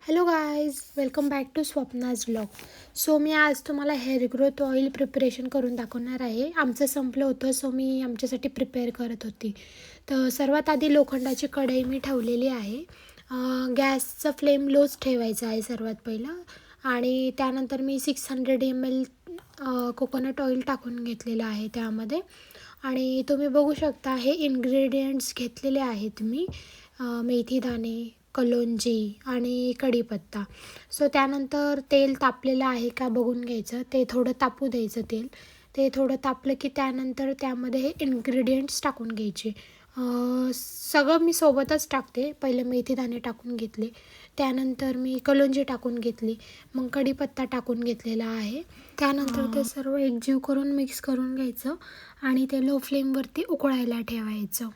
Hello guys, welcome back to Swapna's vlog. So मी आज तुम्हाला हेअर ग्रोथ ऑइल प्रिपरेशन करून दाखवणार आहे. आमचं संपलं होतं, सो मी आमच्यासाठी प्रिपेअर करत होती. तर सर्वात आधी लोखंडाची कढई मी ठेवलेली आहे. गॅसचा फ्लेम लोच ठेवायचा आहे सर्वात पहिलं. आणि त्यानंतर मी 600 ml कोकोनट ऑइल टाकून घेतलेलं आहे त्यामध्ये. आणि तुम्ही बघू शकता हे इन्ग्रेडियंट्स घेतलेले आहेत मी. मेथी दाणे, कलोंजी आणि कढीपत्ता. सो त्यानंतर तेल तापलेलं आहे का बघून घ्यायचं. ते थोडं तापू द्यायचं तेल. ते थोडं तापलं की त्यानंतर त्यामध्ये हे इन्ग्रेडियंट्स टाकून घ्यायचे. सगळं मी सोबतच टाकते. पहिले मेथी दाणे टाकून घेतले, त्यानंतर मी कलोंजी टाकून घेतली, मग कढीपत्ता टाकून घेतलेला आहे. त्यानंतर ते सर्व एकजीव करून मिक्स करून घ्यायचं आणि ते लो फ्लेमवरती उकळायला ठेवायचं.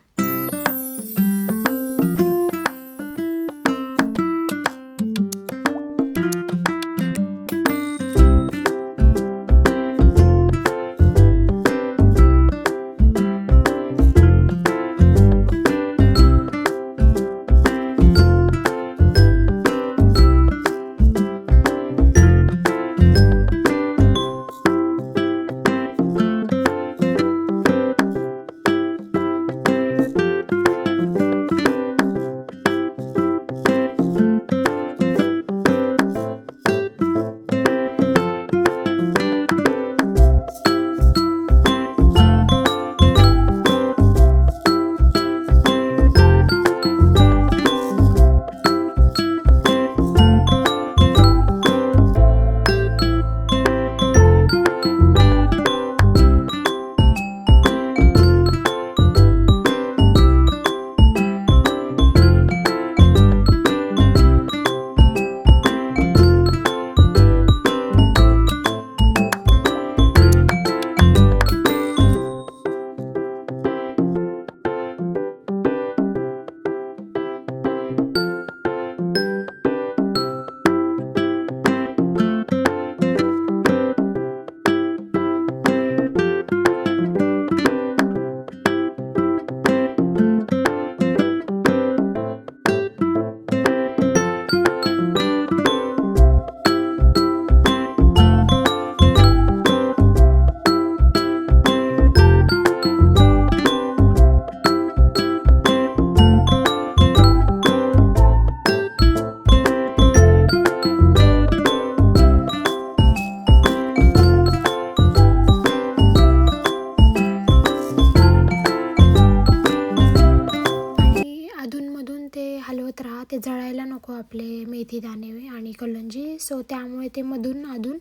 हलवत राहा, ते जळायला नको आपले मेथी दाणे आणि कलोंजी. सो त्यामुळे ते मधून अधून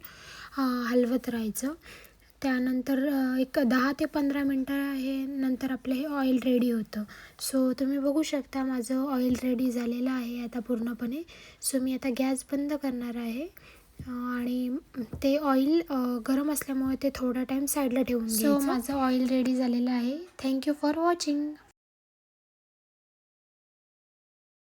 हलवत राहायचं. त्यानंतर एक 10 ते 15 मिनटं हे नंतर आपलं हे ऑइल रेडी होतं. सो तुम्ही बघू शकता माझं ऑइल रेडी झालेलं आहे आता पूर्णपणे. सो मी आता गॅस बंद करणार आहे आणि ते ऑइल गरम असल्यामुळे ते थोडा टाईम साईडला ठेवून घ्यायचं. सो माझं ऑइल रेडी झालेलं आहे. Thank you for watching.